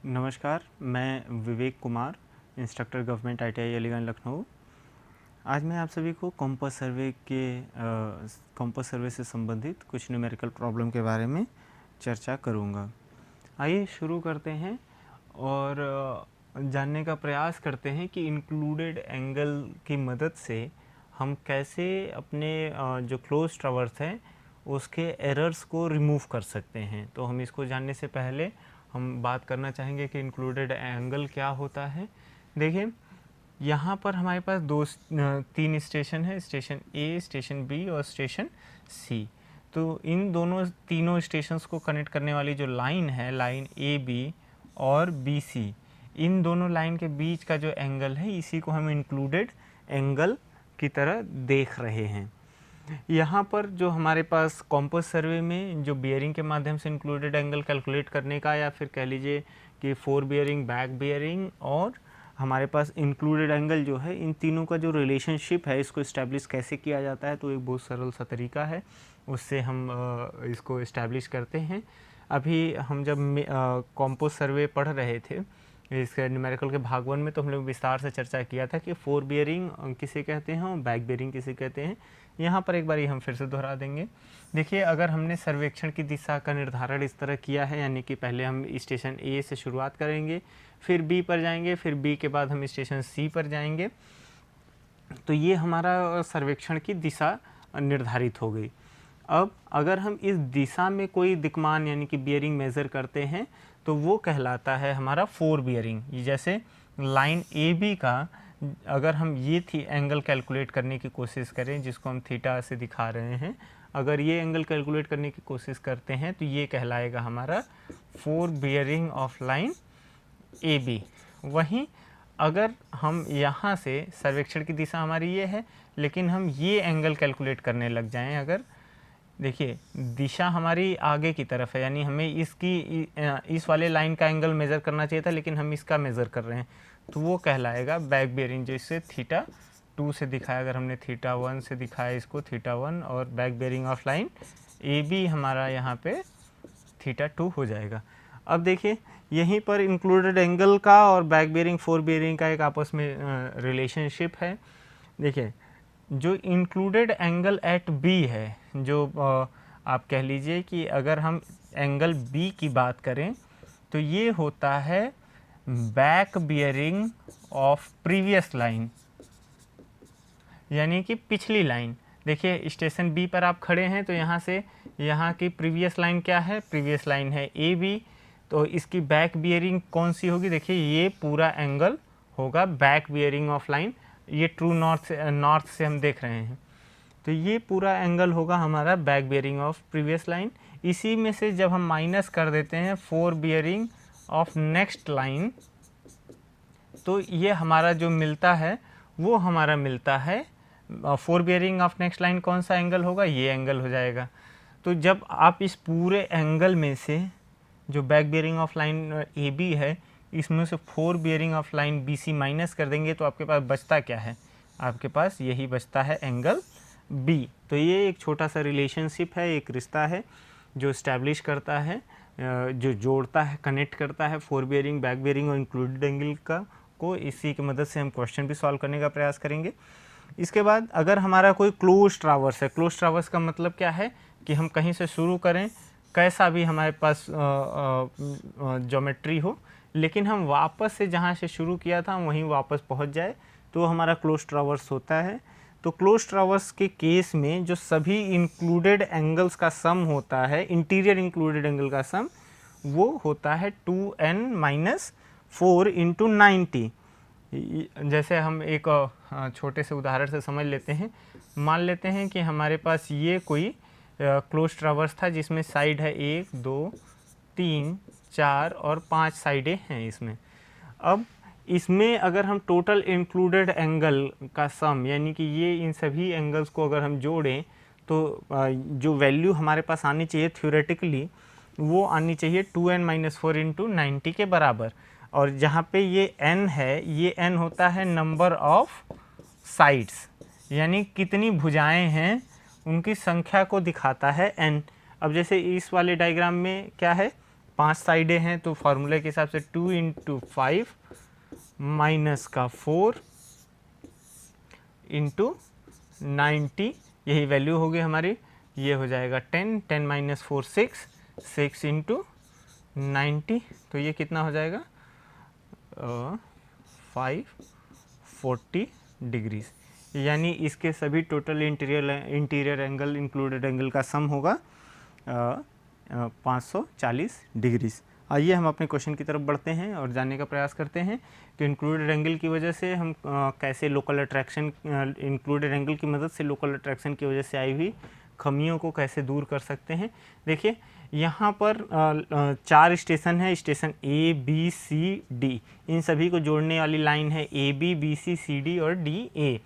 नमस्कार, मैं Vivek Kumar, instructor government ITI Aliganj Lucknow. आज मैं आप सभी को कॉम्पस सर्वे से संबंधित कुछ न्यूमेरिकल प्रॉब्लम के बारे में चर्चा करूंगा। आइए शुरू करते हैं और जानने का प्रयास करते हैं कि इंक्लूडेड एंगल की मदद से हम कैसे अपने जो क्लोज ट्रावर्स है उसके एरर्स को रिमूव कर सकते हैं। तो हम इसको जानने से पहले हम बात करना चाहेंगे कि इंक्लूडेड एंगल क्या होता है। देखिए, यहाँ पर हमारे पास तीन स्टेशन है, स्टेशन ए, स्टेशन बी और स्टेशन सी। तो इन तीनों स्टेशंस को कनेक्ट करने वाली जो लाइन है, लाइन ए बी और बी सी, इन दोनों लाइन के बीच का जो एंगल है इसी को हम इंक्लूडेड एंगल की तरह देख रहे हैं। यहाँ पर जो हमारे पास कॉम्पस सर्वे में जो बियरिंग के माध्यम से इंक्लूडेड एंगल कैलकुलेट करने का, या फिर कह लीजिए कि फोर बियरिंग, बैक बियरिंग और हमारे पास इंक्लूडेड एंगल जो है, इन तीनों का जो रिलेशनशिप है इसको इस्टेब्लिश कैसे किया जाता है, तो एक बहुत सरल सा तरीका है, उससे हम इसको इस्टेब्लिश करते हैं। अभी हम जब कॉम्पस सर्वे पढ़ रहे थे इसके न्यूमेरिकल के भाग 1 में, तो हम लोग विस्तार से चर्चा किया था कि फोर बियरिंग किसे कहते हैं और बैक बियरिंग किसे कहते हैं। यहाँ पर एक बार हम फिर से दोहरा देंगे। देखिए, अगर हमने सर्वेक्षण की दिशा का निर्धारण इस तरह किया है, यानी कि पहले हम स्टेशन ए से शुरुआत करेंगे, फिर बी पर जाएंगे, फिर बी के बाद हम स्टेशन सी पर जाएंगे, तो ये हमारा सर्वेक्षण की दिशा निर्धारित हो गई। अब अगर हम इस दिशा में कोई दिक्मान यानी कि बियरिंग मेज़र करते हैं तो वो कहलाता है हमारा फोर बियरिंग। जैसे लाइन ए बी का अगर हम ये थी एंगल कैलकुलेट करने की कोशिश करें, जिसको हम थीटा से दिखा रहे हैं, अगर ये एंगल कैलकुलेट करने की कोशिश करते हैं तो ये कहलाएगा हमारा fore bearing of line A B. वहीं अगर हम यहाँ से सर्वेक्षण की दिशा हमारी ये है, लेकिन हम ये एंगल कैलकुलेट करने लग जाएं, अगर देखिए दिशा हमारी आगे की तरफ है, यानी हमें इस वाले लाइन का एंगल मेज़र करना चाहिए था, लेकिन हम इसका मेज़र कर रहे हैं, तो वो कहलाएगा बैक बियरिंग। जैसे थीटा 2 से दिखाया, अगर हमने थीटा 1 से दिखाया इसको थीटा 1, और back bearing of line A B हमारा यहाँ पे थीटा 2 हो जाएगा। अब देखिए, यहीं पर इंक्लूडेड एंगल का और बैक बियरिंग, फोर बियरिंग का एक आपस में रिलेशनशिप है। देखिए, जो इंक्लूडेड एंगल एट बी है, जो आप कह लीजिए कि अगर हम एंगल बी की बात करें तो ये होता है back bearing of previous line, यानी कि पिछली लाइन। देखिए, स्टेशन बी पर आप खड़े हैं तो यहाँ से यहाँ की प्रीवियस लाइन क्या है, प्रीवियस लाइन है ए बी, तो इसकी बैक बियरिंग कौन सी होगी। देखिए, ये पूरा एंगल होगा बैक बियरिंग ऑफ लाइन, ये ट्रू नॉर्थ से हम देख रहे हैं, तो ये पूरा एंगल होगा हमारा back bearing of previous line. इसी में से जब हम माइनस कर देते हैं four bearing of next line, तो ये हमारा जो मिलता है वो हमारा मिलता है four bearing of next line कौन सा एंगल होगा, ये एंगल हो जाएगा। तो जब आप इस पूरे एंगल में से जो back bearing of line A B है, इसमें से fore bearing of line B C minus कर देंगे, तो आपके पास बचता क्या है, आपके पास यही बचता है एंगल बी। तो ये एक छोटा सा रिलेशनशिप है, एक रिश्ता है जो इस्टेब्लिश करता है, जो जोड़ता है, कनेक्ट करता है फोर बियरिंग, बैक बियरिंग और इंक्लूडेड एंगल को। इसी की मदद से हम क्वेश्चन भी सॉल्व करने का प्रयास करेंगे। इसके बाद अगर हमारा कोई क्लोज ट्रावर्स है, क्लोज ट्रावर्स का मतलब क्या है कि हम कहीं से शुरू करें, कैसा भी हमारे पास ज्योमेट्री हो, लेकिन हम वापस से जहाँ से शुरू किया था वहीं वापस पहुँच जाए, तो हमारा क्लोज ट्रावर्स होता है। तो क्लोज ट्रावर्स के केस में जो सभी इंक्लूडेड एंगल्स का सम होता है, इंटीरियर इंक्लूडेड एंगल का सम, वो होता है 2n-4 × 90। जैसे हम एक छोटे से उदाहरण से समझ लेते हैं। मान लेते हैं कि हमारे पास ये कोई क्लोज ट्रावर्स था जिसमें साइड है 1, 2, 3, 4 और 5 साइडें हैं इसमें। अब इसमें अगर हम टोटल इंक्लूडेड एंगल का सम, यानी कि ये इन सभी एंगल्स को अगर हम जोड़ें, तो जो वैल्यू हमारे पास आनी चाहिए थ्योरेटिकली, वो आनी चाहिए 2n-4 × 90 के बराबर। और जहाँ पे ये n है, ये n होता है नंबर ऑफ साइड्स, यानी कितनी भुजाएं हैं उनकी संख्या को दिखाता है n। अब जैसे इस वाले डायग्राम में क्या है, 5 साइडें हैं तो फार्मूले के हिसाब से 2 इंटू 5 माइनस का 4 इंटू 90, यही वैल्यू होगी हमारी, ये हो जाएगा 10, 10 माइनस 4 6, 6 इंटू 90, तो ये कितना हो जाएगा 540 डिग्रीज, यानी इसके सभी total interior angle included angle का सम होगा 540 डिग्रीज। आइए हम अपने क्वेश्चन की तरफ बढ़ते हैं और जानने का प्रयास करते हैं कि इंक्लूडेड एंगल की वजह से हम कैसे लोकल अट्रैक्शन, इंक्लूडेड एंगल की मदद से लोकल अट्रैक्शन की वजह से आई हुई खमियों को कैसे दूर कर सकते हैं। देखिए यहाँ पर 4 स्टेशन है, station A B C D, इन सभी को जोड़ने वाली लाइन है A B B C C D और डी ए,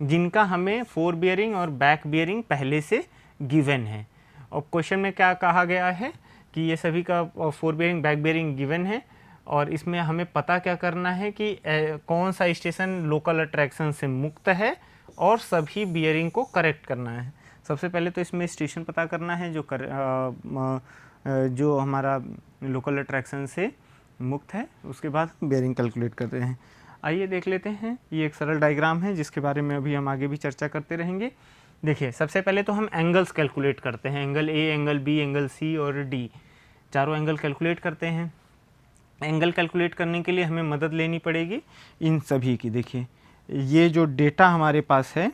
जिनका हमें फोर बियरिंग और बैक बियरिंग पहले से गिवन है। और क्वेश्चन में क्या कहा गया है कि ये सभी का fore bearing back bearing given है, और इसमें हमें पता क्या करना है कि कौन सा स्टेशन लोकल अट्रैक्शन से मुक्त है और सभी बियरिंग को करेक्ट करना है। सबसे पहले तो इसमें स्टेशन पता करना है जो हमारा लोकल अट्रैक्शन से मुक्त है, उसके बाद बियरिंग कैलकुलेट करते हैं। आइए देख लेते हैं, ये एक सरल डायग्राम है जिसके बारे में अभी हम आगे भी चर्चा करते रहेंगे। देखिए सबसे पहले तो हम एंगल्स कैलकुलेट करते हैं, angle A, angle B, angle C और डी, चारों एंगल कैलकुलेट करते हैं। एंगल कैलकुलेट करने के लिए हमें मदद लेनी पड़ेगी इन सभी की। देखिए ये जो डेटा हमारे पास है,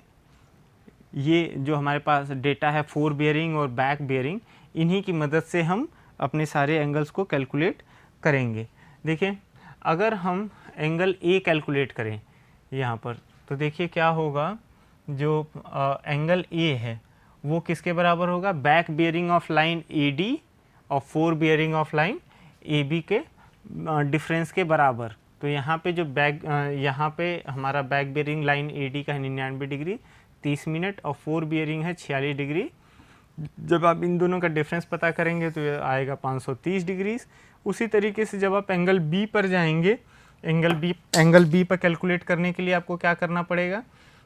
ये जो हमारे पास डेटा है फोर बियरिंग और बैक बियरिंग, इन्हीं की मदद से हम अपने सारे एंगल्स को कैलकुलेट करेंगे। देखिए अगर हम एंगल ए कैलकुलेट करें यहाँ पर, तो देखिए क्या होगा, जो एंगल ए है वो किसके बराबर होगा, back bearing of line A D और fore bearing of line A B के डिफरेंस के बराबर। तो यहाँ पे जो यहाँ पे हमारा back bearing line A D का है 99 डिग्री 30 मिनट और फोर बियरिंग है 46 डिग्री। जब आप इन दोनों का डिफरेंस पता करेंगे तो ये आएगा 530 डिग्रीज। उसी तरीके से जब आप एंगल बी पर जाएंगे, एंगल बी पर कैलकुलेट करने के लिए आपको क्या करना पड़ेगा,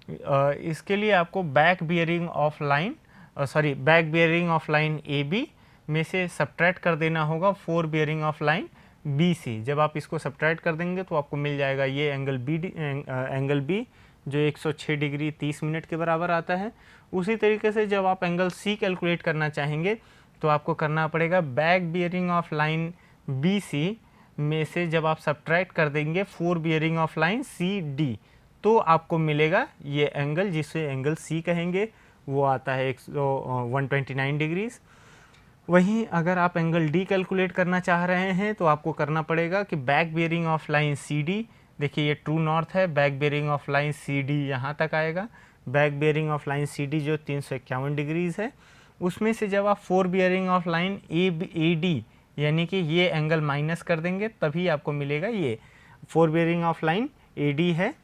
इसके लिए आपको back bearing of line A B में से सब्ट्रैक्ट कर देना होगा fore bearing of line B C. जब आप इसको सब्ट्रैक्ट कर देंगे तो आपको मिल जाएगा ये एंगल बी जो 106 डिग्री 30 मिनट के बराबर आता है। उसी तरीके से जब आप एंगल सी कैलकुलेट करना चाहेंगे तो आपको करना पड़ेगा back bearing of line B C में से जब आप सब्ट्रैक्ट कर देंगे fore bearing of line C D, तो आपको मिलेगा ये एंगल, जिसे एंगल सी कहेंगे, वो आता है 129 डिग्रीज। वहीं अगर आप एंगल डी कैलकुलेट करना चाह रहे हैं तो आपको करना पड़ेगा कि back bearing of line C D, देखिए ये ट्रू नॉर्थ है, back bearing of line C D यहाँ तक आएगा, back bearing of line C D जो 351 डिग्रीज है, उसमें से जब आप fore bearing of line A D यानी कि ये एंगल माइनस कर देंगे तभी आपको मिलेगा ये four bearing of line A D है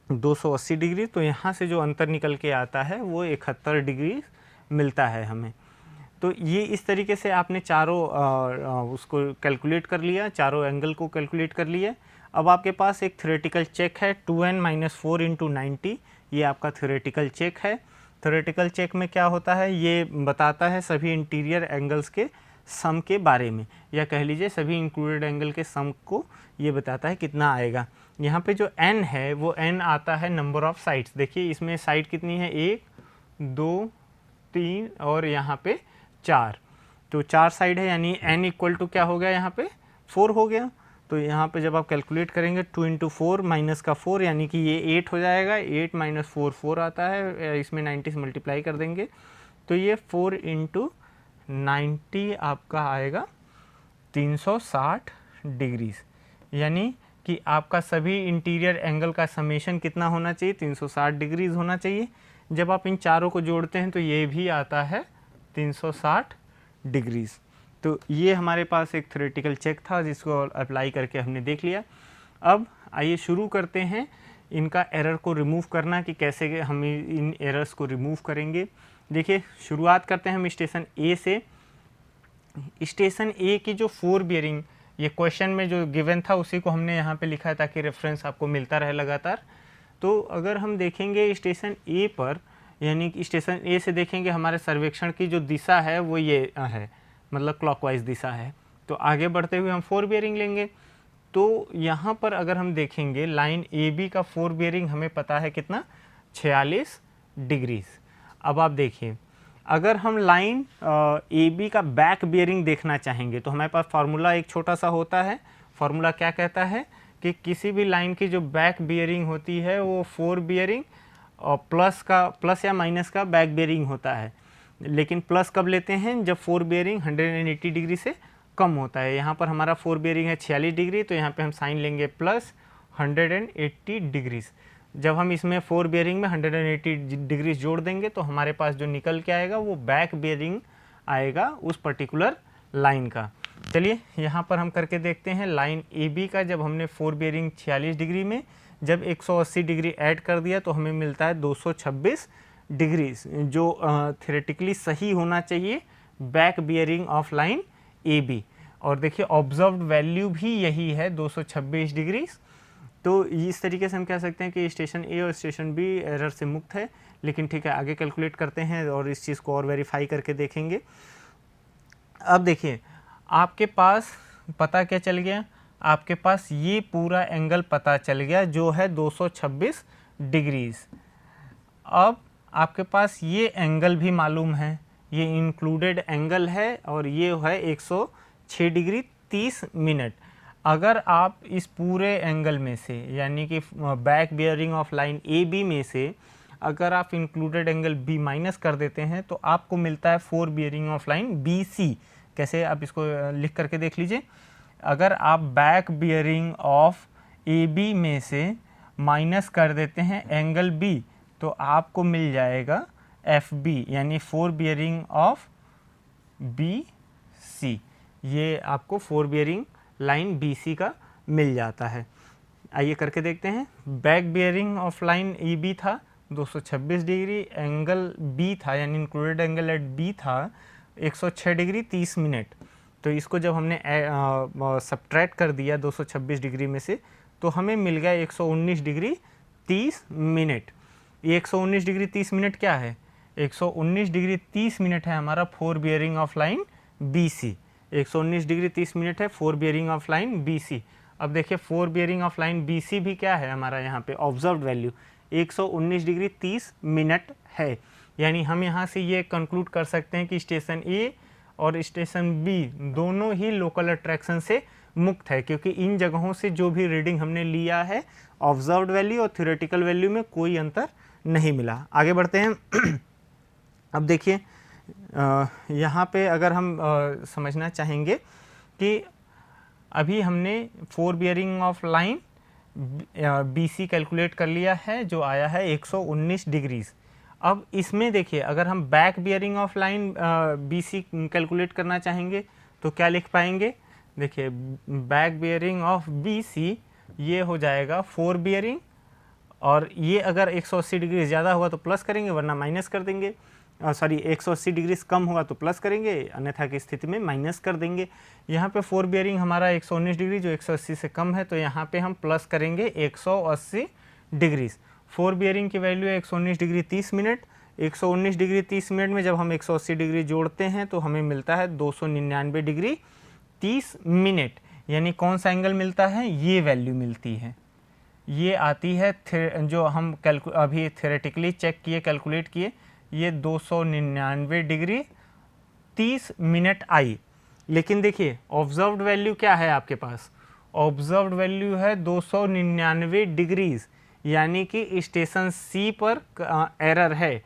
280 डिग्री। तो यहाँ से जो अंतर निकल के आता है वो 71 डिग्री मिलता है हमें। तो ये इस तरीके से आपने चारों उसको कैलकुलेट कर लिया, चारों एंगल को कैलकुलेट कर लिया। अब आपके पास एक थ्योरेटिकल चेक है 2n-4 इंटू 90, ये आपका थ्योरेटिकल चेक है। थ्योरेटिकल चेक में क्या होता है, ये बताता है सभी इंटीरियर एंगल्स के सम के बारे में, या कह लीजिए सभी इंक्लूडेड एंगल के सम को ये बताता है कितना आएगा। यहाँ पे जो n है वो n आता है नंबर ऑफ साइड्स। देखिए इसमें साइड कितनी है, 1 2 3 और यहाँ पे 4, तो 4 साइड है, यानी n इक्वल टू क्या हो गया, यहाँ पे 4 हो गया। तो यहाँ पे जब आप कैलकुलेट करेंगे 2 इंटू 4 माइनस का 4 यानी कि ये 8 हो जाएगा, 8 माइनस 4 4 आता है, इसमें 90 से मल्टीप्लाई कर देंगे तो ये 4 इंटू 90 आपका आएगा 360 डिग्रीज, यानी कि आपका सभी इंटीरियर एंगल का समेशन कितना होना चाहिए, 360 डिग्रीज होना चाहिए। जब आप इन चारों को जोड़ते हैं तो ये भी आता है 360 डिग्रीज। तो ये हमारे पास एक थ्योरेटिकल चेक था जिसको अप्लाई करके हमने देख लिया। अब आइए शुरू करते हैं इनका एरर को रिमूव करना, कि कैसे हम इन एरर्स को रिमूव करेंगे। देखिए शुरुआत करते हैं हम स्टेशन ए से। स्टेशन ए की जो फोर बियरिंग, ये क्वेश्चन में जो गिवन था उसी को हमने यहाँ पे लिखा है ताकि रेफरेंस आपको मिलता रहे लगातार। तो अगर हम देखेंगे स्टेशन ए पर, यानी कि स्टेशन ए से देखेंगे हमारे सर्वेक्षण की जो दिशा है वो ये है, मतलब क्लॉकवाइज दिशा है। तो आगे बढ़ते हुए हम 4 बियरिंग लेंगे। तो यहाँ पर अगर हम देखेंगे लाइन ए बी का 4 बियरिंग हमें पता है कितना, 46 डिग्रीज। अब आप देखिए, अगर हम लाइन ए बी का बैक बियरिंग देखना चाहेंगे तो हमारे पास फार्मूला एक छोटा सा होता है। फार्मूला क्या कहता है कि किसी भी लाइन की जो बैक बियरिंग होती है वो 4 बियरिंग और प्लस या माइनस का बैक बियरिंग होता है। लेकिन प्लस कब लेते हैं, जब 4 बियरिंग 180 डिग्री से कम होता है। यहाँ पर हमारा 4 बियरिंग है 46 डिग्री, तो यहाँ पे हम साइन लेंगे प्लस 180 डिग्रीज। जब हम इसमें 4 बियरिंग में 180 डिग्रीज जोड़ देंगे तो हमारे पास जो निकल के आएगा वो बैक बियरिंग आएगा उस पर्टिकुलर लाइन का। चलिए यहाँ पर हम करके देखते हैं। लाइन ए बी का जब हमने 4 बियरिंग 46 डिग्री में जब 180 डिग्री ऐड कर दिया तो हमें मिलता है 226 डिग्रीज, जो थ्योरेटिकली सही होना चाहिए back bearing of line A B. और देखिए ऑब्जर्व्ड वैल्यू भी यही है 226 डिग्रीज। तो इस तरीके से हम कह सकते हैं कि स्टेशन ए और स्टेशन बी एरर से मुक्त है। लेकिन ठीक है, आगे कैलकुलेट करते हैं और इस चीज़ को और वेरीफाई करके देखेंगे। अब देखिए आपके पास पता क्या चल गया, आपके पास ये पूरा एंगल पता चल गया जो है 226 डिग्रीज। अब आपके पास ये एंगल भी मालूम है, ये इंक्लूडेड एंगल है और ये है 106 डिग्री 30 मिनट। अगर आप इस पूरे एंगल में से यानी कि back bearing of line A B में से अगर आप इंक्लूडेड एंगल बी माइनस कर देते हैं तो आपको मिलता है 4 bearing of line B C. कैसे, आप इसको लिख करके देख लीजिए। अगर आप back bearing of A B में से माइनस कर देते हैं एंगल बी तो आपको मिल जाएगा एफ बी यानी 4 बियरिंग ऑफ बी सी। ये आपको 4 बियरिंग लाइन बी सी का मिल जाता है। आइए करके देखते हैं। Back bearing of line A B था 226 डिग्री, एंगल बी था यानी इंक्लूडेड एंगल एट बी था 106 डिग्री 30 मिनट। तो इसको जब हमने सब्ट्रैक्ट कर दिया 226 डिग्री में से तो हमें मिल गया 119 डिग्री 30 मिनट। ये 119 डिग्री 30 मिनट क्या है, 119 डिग्री 30 मिनट है हमारा 4 bearing of line B C. 119 degree 30 minute है 4 bearing of line B C. अब देखिए 4 bearing of line B C भी क्या है हमारा, यहाँ पे ऑब्जर्व्ड वैल्यू 119 डिग्री 30 मिनट है। यानी हम यहाँ से ये कंक्लूड कर सकते हैं कि स्टेशन ए और स्टेशन बी दोनों ही लोकल अट्रैक्शन से मुक्त है, क्योंकि इन जगहों से जो भी रीडिंग हमने लिया है ऑब्जर्व्ड वैल्यू और थ्योरेटिकल वैल्यू में कोई अंतर नहीं मिला। आगे बढ़ते हैं। अब देखिए यहाँ पे अगर हम समझना चाहेंगे कि अभी हमने 4 bearing of line B C calculate कर लिया है जो आया है 119 डिग्रीज। अब इसमें देखिए अगर हम back bearing of line B C calculate करना चाहेंगे तो क्या लिख पाएंगे, देखिए back bearing of B C ये हो जाएगा 4 बियरिंग, और ये अगर 180 डिग्री ज़्यादा हुआ तो प्लस करेंगे वरना माइनस कर देंगे। 180 डिग्री कम होगा तो प्लस करेंगे, अन्यथा की स्थिति में माइनस कर देंगे। यहाँ पे 4 बियरिंग हमारा 119 डिग्री जो 180 से कम है तो यहाँ पे हम प्लस करेंगे 180 डिग्रीज। 4 बियरिंग की वैल्यू है 119 डिग्री 30 मिनट। 119 डिग्री 30 मिनट में जब हम 180 डिग्री जोड़ते हैं तो हमें मिलता है 299 डिग्री 30 मिनट। यानी कौन सा एंगल मिलता है, ये वैल्यू मिलती है, ये आती है जो हम अभी थ्योरेटिकली चेक किए कैलकुलेट किए, ये 299 डिग्री 30 मिनट आई। लेकिन देखिए ऑब्जर्व्ड वैल्यू क्या है आपके पास, ऑब्जर्व्ड वैल्यू है 299 डिग्रीज, यानी कि स्टेशन सी पर एरर है,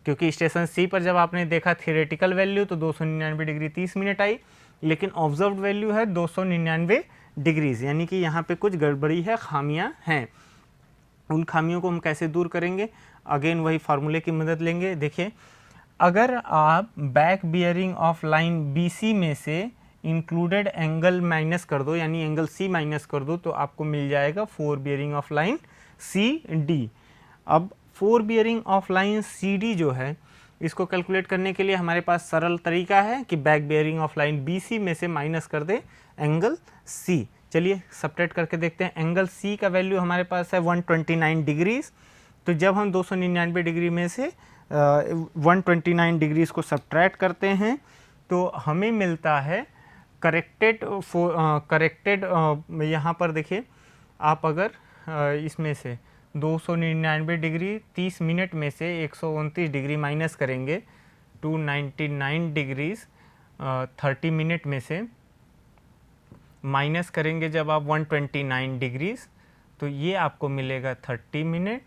क्योंकि स्टेशन सी पर जब आपने देखा थ्योरेटिकल वैल्यू तो 299 डिग्री 30 मिनट आई, लेकिन ऑब्जर्व्ड वैल्यू है 299 डिग्रीज, यानी कि यहाँ पे कुछ गड़बड़ी है, खामियां हैं। उन खामियों को हम कैसे दूर करेंगे, अगेन वही फार्मूले की मदद लेंगे। देखिए अगर आप back bearing of line B C में से इंक्लूडेड एंगल माइनस कर दो यानी एंगल सी माइनस कर दो तो आपको मिल जाएगा 4 bearing of line C D. अब 4 bearing of line C D जो है इसको कैलकुलेट करने के लिए हमारे पास सरल तरीका है कि back bearing of line B C में से माइनस कर दे एंगल सी। चलिए सब्ट्रैक्ट करके देखते हैं। एंगल सी का वैल्यू हमारे पास है 129 डिग्रीज, तो जब हम 299 डिग्री में से 129 डिग्रीज को सब्ट्रैक्ट करते हैं तो हमें मिलता है करेक्टेड यहाँ पर देखिए, आप अगर इसमें से 299 डिग्री 30 मिनट में से 129 डिग्री माइनस करेंगे 299 डिग्रीज 30 मिनट में से माइनस करेंगे जब आप 129 डिग्रीज, तो ये आपको मिलेगा 30 मिनट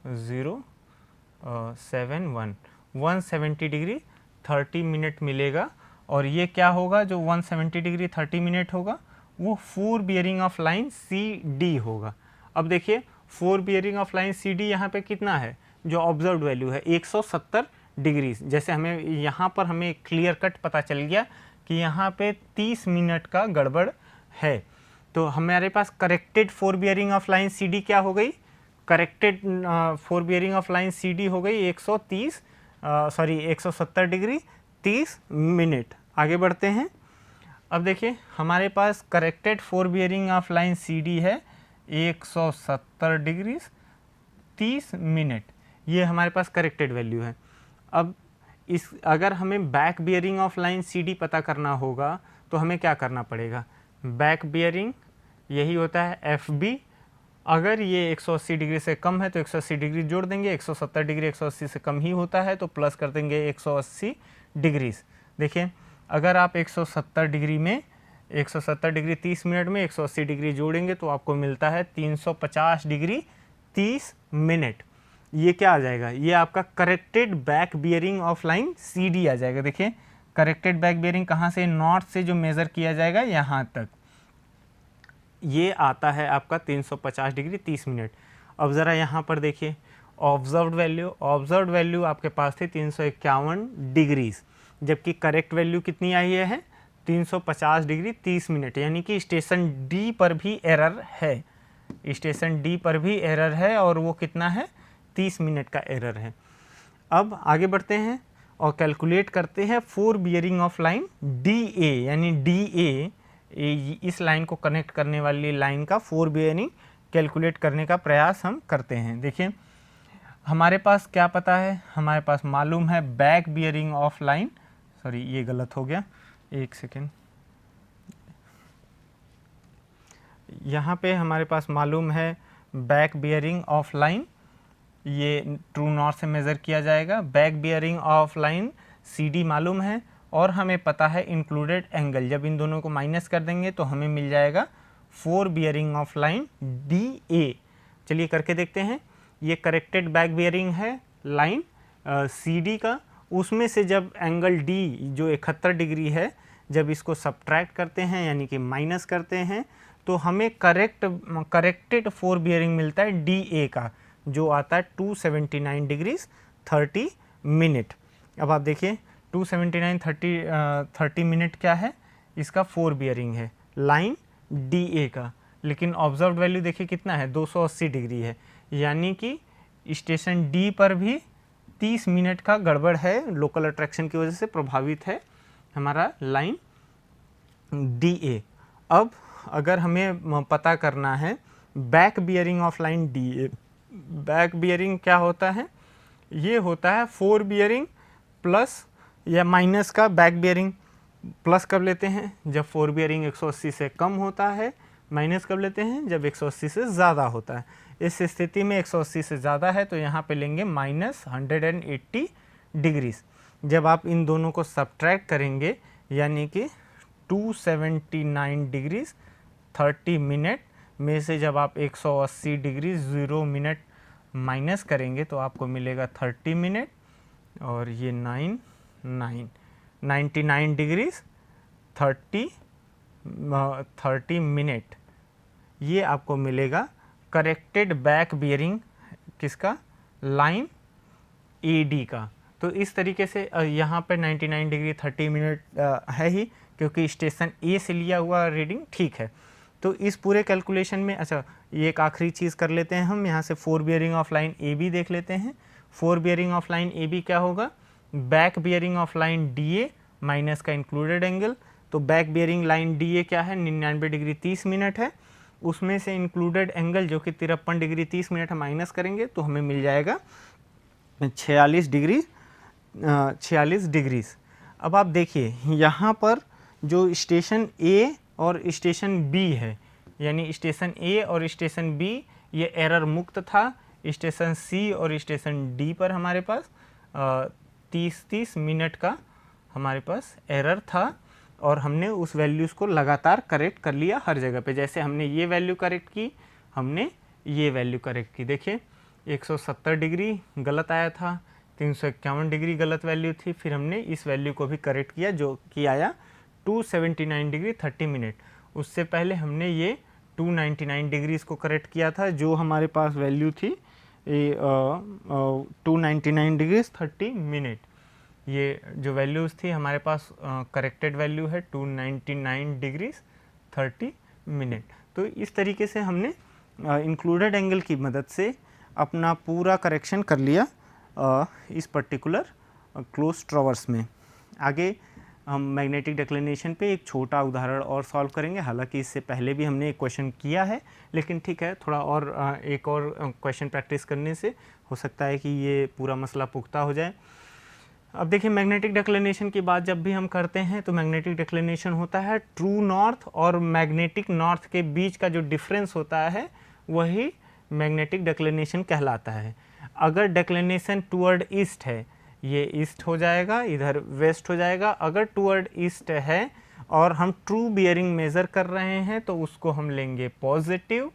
071 170 डिग्री 30 मिनट मिलेगा। और ये क्या होगा, जो 170 डिग्री 30 मिनट होगा वो 4 bearing of line C D होगा। अब देखिए 4 bearing of line C D यहाँ पे कितना है, जो ऑब्जर्व्ड वैल्यू है 170 डिग्रीज। जैसे हमें यहाँ पर हमें क्लियर कट पता चल गया कि यहाँ पे 30 मिनट का गड़बड़ है, तो हमारे पास corrected 4 bearing of line C D क्या हो गई, corrected 4 bearing of line C D हो गई 170 डिग्री 30 मिनट। आगे बढ़ते हैं। अब देखिए हमारे पास corrected 4 bearing of line C D है 170 डिग्री 30 मिनट, ये हमारे पास करेक्टेड वैल्यू है। अब इस अगर हमें back bearing of line C D पता करना होगा तो हमें क्या करना पड़ेगा, बैक बियरिंग यही होता है एफ बी। अगर ये 180 डिग्री से कम है तो 180 डिग्री जोड़ देंगे, 170 डिग्री 180 से कम ही होता है तो प्लस कर देंगे 180 डिग्रीज। देखिए अगर आप 170 डिग्री में 170 डिग्री 30 मिनट में 180 डिग्री जोड़ेंगे तो आपको मिलता है 350 डिग्री 30 मिनट। ये क्या आ जाएगा, ये आपका corrected back bearing of line C D आ जाएगा। देखिए करेक्टेड बैक बियरिंग कहाँ से, नॉर्थ से जो मेज़र किया जाएगा यहाँ तक, ये आता है आपका 350 डिग्री 30 मिनट। अब ज़रा यहाँ पर देखिए ऑब्जर्व्ड वैल्यू आपके पास थी 351 डिग्रीज, जबकि करेक्ट वैल्यू कितनी आई है 350 डिग्री 30 मिनट, यानी कि स्टेशन डी पर भी एरर है, स्टेशन डी पर भी एरर है और वो कितना है 30 मिनट का एरर है। अब आगे बढ़ते हैं और कैलकुलेट करते हैं 4 बियरिंग ऑफ लाइन डी ए, यानी डी ए इस लाइन को कनेक्ट करने वाली लाइन का 4 बियरिंग कैलकुलेट करने का प्रयास हम करते हैं। देखिए हमारे पास क्या पता है, हमारे पास मालूम है back bearing of line, sorry ये गलत हो गया, एक सेकेंड, यहाँ पे हमारे पास मालूम है बैक बियरिंग ऑफ लाइन, ये ट्रू नॉर्थ से मेज़र किया जाएगा। Back bearing of line C D मालूम है और हमें पता है इंक्लूडेड एंगल, जब इन दोनों को माइनस कर देंगे तो हमें मिल जाएगा 4 बियरिंग ऑफ लाइन डी ए। चलिए करके देखते हैं। ये करेक्टेड बैक बियरिंग है लाइन सी डी का, उसमें से जब एंगल डी जो 71 डिग्री है जब इसको सब्ट्रैक्ट करते हैं यानी कि माइनस करते हैं तो हमें करेक्टेड 4 बियरिंग मिलता है डी ए का, जो आता है 279 डिग्रीज 30 मिनट। अब आप देखिए 279 30 मिनट क्या है, इसका 4 बियरिंग है लाइन डी ए का, लेकिन ऑब्जर्व्ड वैल्यू देखिए कितना है 280 डिग्री है, यानी कि स्टेशन डी पर भी 30 मिनट का गड़बड़ है, लोकल अट्रैक्शन की वजह से प्रभावित है हमारा लाइन डी ए। अब अगर हमें पता करना है back bearing of line D A, back bearing क्या होता है, ये होता है 4 बियरिंग प्लस या माइनस का बैक बियरिंग। प्लस कब लेते हैं, जब 4 बियरिंग 180 से कम होता है, माइनस कब लेते हैं जब 180 से ज़्यादा होता है। इस स्थिति में 180 से ज़्यादा है तो यहाँ पे लेंगे माइनस 180 डिग्रीज। जब आप इन दोनों को सब्ट्रैक्ट करेंगे यानी कि 279 डिग्रीज 30 मिनट में से जब आप 180 डिग्री 0 मिनट माइनस करेंगे तो आपको मिलेगा 30 मिनट, और ये 99 डिग्रीज 30 मिनट, ये आपको मिलेगा करेक्टेड बैक बियरिंग किसका, लाइन ए डी का। तो इस तरीके से यहाँ पर 99 डिग्री 30 मिनट है ही, क्योंकि स्टेशन ए से लिया हुआ रीडिंग ठीक है। तो इस पूरे कैलकुलेशन में अच्छा ये एक आखिरी चीज़ कर लेते हैं हम, यहाँ से 4 bearing of line A B देख लेते हैं। 4 bearing of line A B क्या होगा, back bearing of line D A minus का इंक्लूडेड एंगल। तो back bearing line D A क्या है, 99 डिग्री 30 मिनट है, उसमें से इंक्लूडेड एंगल जो कि 53 डिग्री 30 मिनट है माइनस करेंगे तो हमें मिल जाएगा 46 डिग्रीज। अब आप देखिए यहाँ पर जो स्टेशन ए और स्टेशन बी है, यानी स्टेशन ए और स्टेशन बी ये एरर मुक्त था। स्टेशन सी और स्टेशन डी पर हमारे पास 30-30 मिनट का हमारे पास एरर था और हमने उस वैल्यूज़ को लगातार करेक्ट कर लिया हर जगह पे। जैसे हमने ये वैल्यू करेक्ट की, हमने ये वैल्यू करेक्ट की। देखिए 170 डिग्री गलत आया था, 351 डिग्री गलत वैल्यू थी, फिर हमने इस वैल्यू को भी करेक्ट किया जो कि आया 279 डिग्री 30 मिनट। उससे पहले हमने ये 299 डिग्रीज को करेक्ट किया था जो हमारे पास वैल्यू थी 299 डिग्रीज 30 मिनट। ये जो वैल्यूज़ थी हमारे पास करेक्टेड वैल्यू है 299 डिग्रीज 30 मिनट। तो इस तरीके से हमने इंक्लूडेड एंगल की मदद से अपना पूरा करेक्शन कर लिया इस पर्टिकुलर क्लोज ट्रॉवर्स में। आगे हम मैग्नेटिक डिक्लिनेशन पे एक छोटा उदाहरण और सॉल्व करेंगे। हालांकि इससे पहले भी हमने एक क्वेश्चन किया है, लेकिन ठीक है, थोड़ा और एक और क्वेश्चन प्रैक्टिस करने से हो सकता है कि ये पूरा मसला पुख्ता हो जाए। अब देखिए मैग्नेटिक डिक्लिनेशन की बात जब भी हम करते हैं तो मैग्नेटिक डिक्लिनेशन होता है ट्रू नॉर्थ और मैग्नेटिक नॉर्थ के बीच का जो डिफरेंस होता है वही मैग्नेटिक डिक्लिनेशन कहलाता है। अगर डिक्लिनेशन टुवर्ड ईस्ट है, ये ईस्ट हो जाएगा, इधर वेस्ट हो जाएगा। अगर टुवर्ड ईस्ट है और हम ट्रू बियरिंग मेज़र कर रहे हैं तो उसको हम लेंगे पॉजिटिव।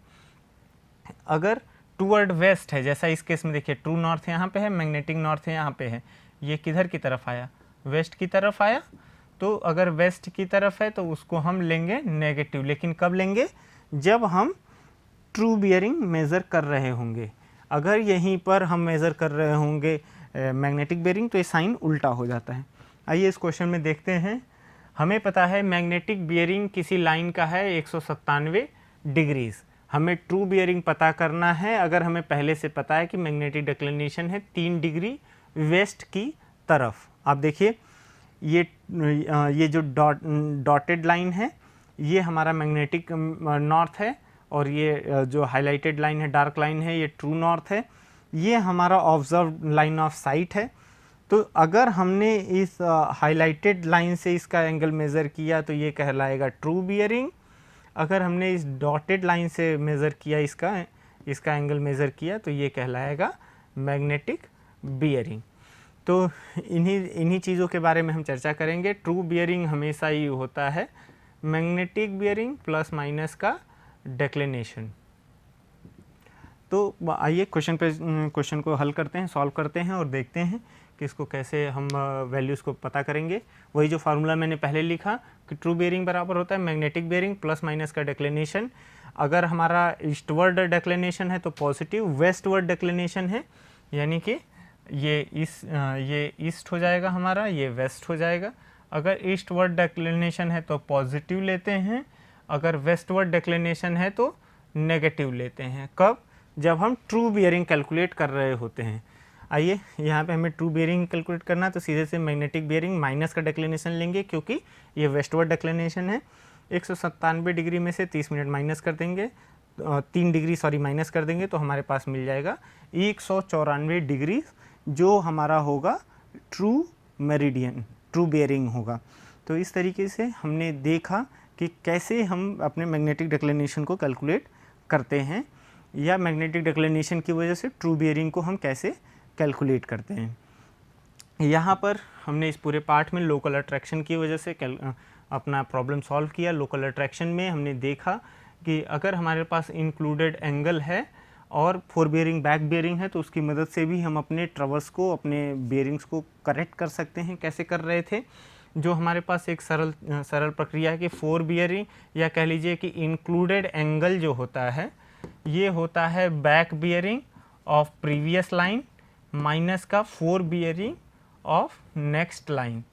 अगर टुवर्ड वेस्ट है, जैसा इस केस में देखिए ट्रू नॉर्थ यहाँ पे है, मैग्नेटिक नॉर्थ है यहाँ पे है, ये किधर की तरफ आया, वेस्ट की तरफ आया। तो अगर वेस्ट की तरफ है तो उसको हम लेंगे नेगेटिव। लेकिन कब लेंगे, जब हम ट्रू बियरिंग मेज़र कर रहे होंगे। अगर यहीं पर हम मेज़र कर रहे होंगे मैग्नेटिक बियरिंग तो ये साइन उल्टा हो जाता है। आइए इस क्वेश्चन में देखते हैं। हमें पता है मैग्नेटिक बियरिंग किसी लाइन का है 197 डिग्रीज़। हमें ट्रू बियरिंग पता करना है। अगर हमें पहले से पता है कि मैग्नेटिक डिक्लिनेशन है 3 डिग्री वेस्ट की तरफ। आप देखिए ये जो डॉटेड लाइन है ये हमारा मैग्नेटिक नॉर्थ है और ये जो हाईलाइटेड लाइन है, डार्क लाइन है, ये ट्रू नॉर्थ है। ये हमारा ऑब्जर्व लाइन ऑफ साइट है। तो अगर हमने इस हाईलाइटेड लाइन से इसका एंगल मेज़र किया तो ये कहलाएगा ट्रू बियरिंग। अगर हमने इस डॉटेड लाइन से मेज़र किया, इसका एंगल मेज़र किया तो ये कहलाएगा मैग्नेटिक बियरिंग। तो इन्हीं चीज़ों के बारे में हम चर्चा करेंगे। ट्रू बियरिंग हमेशा ही होता है मैग्नेटिक बियरिंग प्लस माइनस का डिक्लिनेशन। तो आइए क्वेश्चन को हल करते हैं, सॉल्व करते हैं और देखते हैं कि इसको कैसे हम वैल्यूज़ को पता करेंगे। वही जो फार्मूला मैंने पहले लिखा कि ट्रू बियरिंग बराबर होता है मैग्नेटिक बियरिंग प्लस माइनस का डिक्लिनेशन। अगर हमारा ईस्टवर्ड डिक्लिनेशन है तो पॉजिटिव, वेस्टवर्ड डिक्लिनेशन है यानी कि ये ईस्ट हो जाएगा हमारा, ये वेस्ट हो जाएगा। अगर ईस्टवर्ड डिक्लिनेशन है तो पॉजिटिव लेते हैं, अगर वेस्टवर्ड डिक्लिनेशन है तो नेगेटिव लेते हैं। कब, जब हम ट्रू बियरिंग कैलकुलेट कर रहे होते हैं। आइए यहाँ पे हमें ट्रू बियरिंग कैलकुलेट करना है तो सीधे से मैग्नेटिक बियरिंग माइनस का डिक्लिनेशन लेंगे क्योंकि ये वेस्टवर्ड डिक्लिनेशन है। 197 डिग्री में से 30 मिनट माइनस कर देंगे, 3 डिग्री माइनस कर देंगे तो हमारे पास मिल जाएगा 194 डिग्री, जो हमारा होगा ट्रू मेरिडियन, ट्रू बियरिंग होगा। तो इस तरीके से हमने देखा कि कैसे हम अपने मैग्नेटिक डिक्लिनेशन को कैलकुलेट करते हैं या मैग्नेटिक डिक्लिनेशन की वजह से ट्रू बियरिंग को हम कैसे कैलकुलेट करते हैं। यहाँ पर हमने इस पूरे पार्ट में लोकल अट्रैक्शन की वजह से अपना प्रॉब्लम सॉल्व किया। लोकल अट्रैक्शन में हमने देखा कि अगर हमारे पास इंक्लूडेड एंगल है और फोर बियरिंग बैक बियरिंग है तो उसकी मदद से भी हम अपने ट्रवर्स को, अपने बियरिंग्स को करेक्ट कर सकते हैं। कैसे कर रहे थे, जो हमारे पास एक सरल प्रक्रिया है कि फोर बियरिंग या कह लीजिए कि इंक्लूडेड एंगल जो होता है ये होता है back bearing of previous line minus का fore bearing of next line.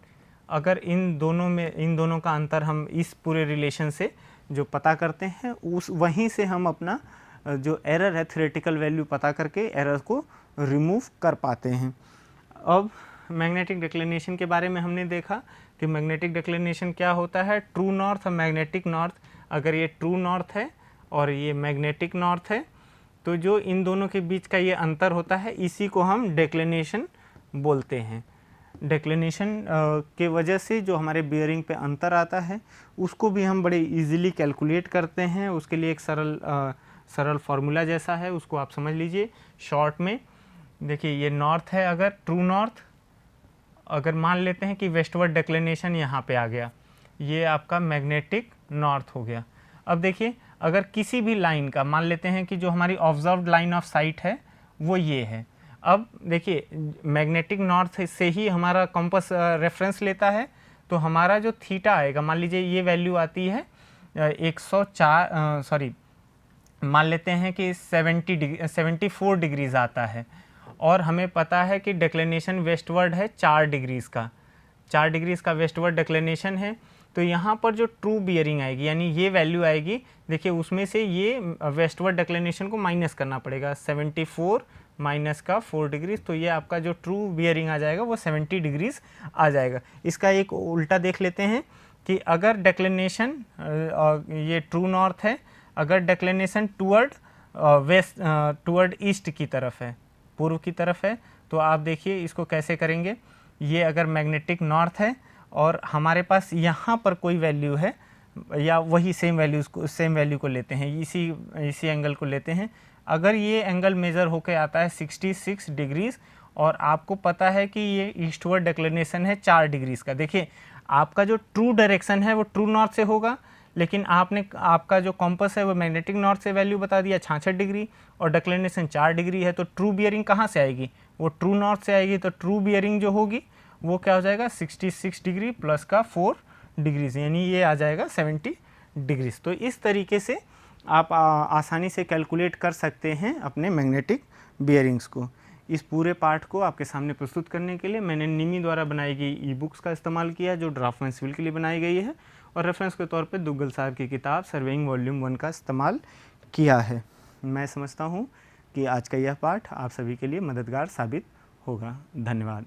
अगर इन दोनों का अंतर हम इस पूरे रिलेशन से जो पता करते हैं वहीं से हम अपना जो एरर है थ्योरेटिकल वैल्यू पता करके एरर को रिमूव कर पाते हैं। अब मैग्नेटिक डिक्लिनेशन के बारे में हमने देखा कि मैग्नेटिक डिक्लिनेशन क्या होता है, ट्रू नॉर्थ और मैग्नेटिक नॉर्थ। अगर ये ट्रू नॉर्थ है और ये मैग्नेटिक नॉर्थ है तो जो इन दोनों के बीच का ये अंतर होता है इसी को हम डिक्लिनेशन बोलते हैं। डिक्लिनेशन के वजह से जो हमारे बियरिंग पे अंतर आता है उसको भी हम बड़े इजीली कैलकुलेट करते हैं। उसके लिए एक सरल फार्मूला जैसा है, उसको आप समझ लीजिए शॉर्ट में। देखिए ये नॉर्थ है, अगर ट्रू नॉर्थ, अगर मान लेते हैं कि वेस्टवर्ड डिक्लिनेशन यहाँ पे आ गया, ये आपका मैग्नेटिक नॉर्थ हो गया। अब देखिए अगर किसी भी लाइन का मान लेते हैं कि जो हमारी ऑब्जर्व्ड लाइन ऑफ साइट है वो ये है। अब देखिए मैग्नेटिक नॉर्थ से ही हमारा कंपास रेफरेंस लेता है, तो हमारा जो थीटा आएगा, मान लीजिए ये वैल्यू आती है 104 सॉरी मान लेते हैं कि 74 डिग्रीज आता है, और हमें पता है कि डिक्लिनेशन वेस्टवर्ड है 4 डिग्रीज़ का, 4 डिग्रीज़ का वेस्टवर्ड डिक्लिनेशन है। तो यहाँ पर जो ट्रू बियरिंग आएगी यानी ये वैल्यू आएगी, देखिए उसमें से ये वेस्टवर्ड डिक्लिनेशन को माइनस करना पड़ेगा, 74 माइनस का 4 डिग्रीज, तो ये आपका जो ट्रू बियरिंग आ जाएगा वो 70 डिग्रीज आ जाएगा। इसका एक उल्टा देख लेते हैं कि अगर डिक्लिनेशन ये ट्रू नॉर्थ है, अगर declination toward west toward east की तरफ है, पूर्व की तरफ है, तो आप देखिए इसको कैसे करेंगे। ये अगर मैग्नेटिक नॉर्थ है और हमारे पास यहाँ पर कोई वैल्यू है या वही सेम वैल्यू को लेते हैं, इसी एंगल को लेते हैं। अगर ये एंगल मेज़र होके आता है 66 डिग्रीज़ और आपको पता है कि ये ईस्टवर्ड डिक्लिनेशन है 4 डिग्रीज़ का, देखिए आपका जो ट्रू डायरेक्शन है वो ट्रू नॉर्थ से होगा, लेकिन आपका जो कॉम्पस है वो मैग्नेटिक नॉर्थ से वैल्यू बता दिया 66 डिग्री और डिक्लिनेशन 4 डिग्री है, तो ट्रू बियरिंग कहाँ से आएगी, वो ट्रू नॉर्थ से आएगी। तो ट्रू बियरिंग जो होगी वो क्या हो जाएगा 66 डिग्री प्लस का 4 डिग्रीज, यानी ये आ जाएगा 70 डिग्रीज। तो इस तरीके से आप आसानी से कैलकुलेट कर सकते हैं अपने मैग्नेटिक बियरिंग्स को। इस पूरे पाठ को आपके सामने प्रस्तुत करने के लिए मैंने निमी द्वारा बनाई गई ई बुक्स का इस्तेमाल किया, जो ड्राफ्टमैन सिविल के लिए बनाई गई है, और रेफरेंस के तौर पे दुग्गल साहब की किताब सर्वेइंग वॉल्यूम 1 का इस्तेमाल किया है। मैं समझता हूँ कि आज का यह पाठ आप सभी के लिए मददगार साबित होगा। धन्यवाद।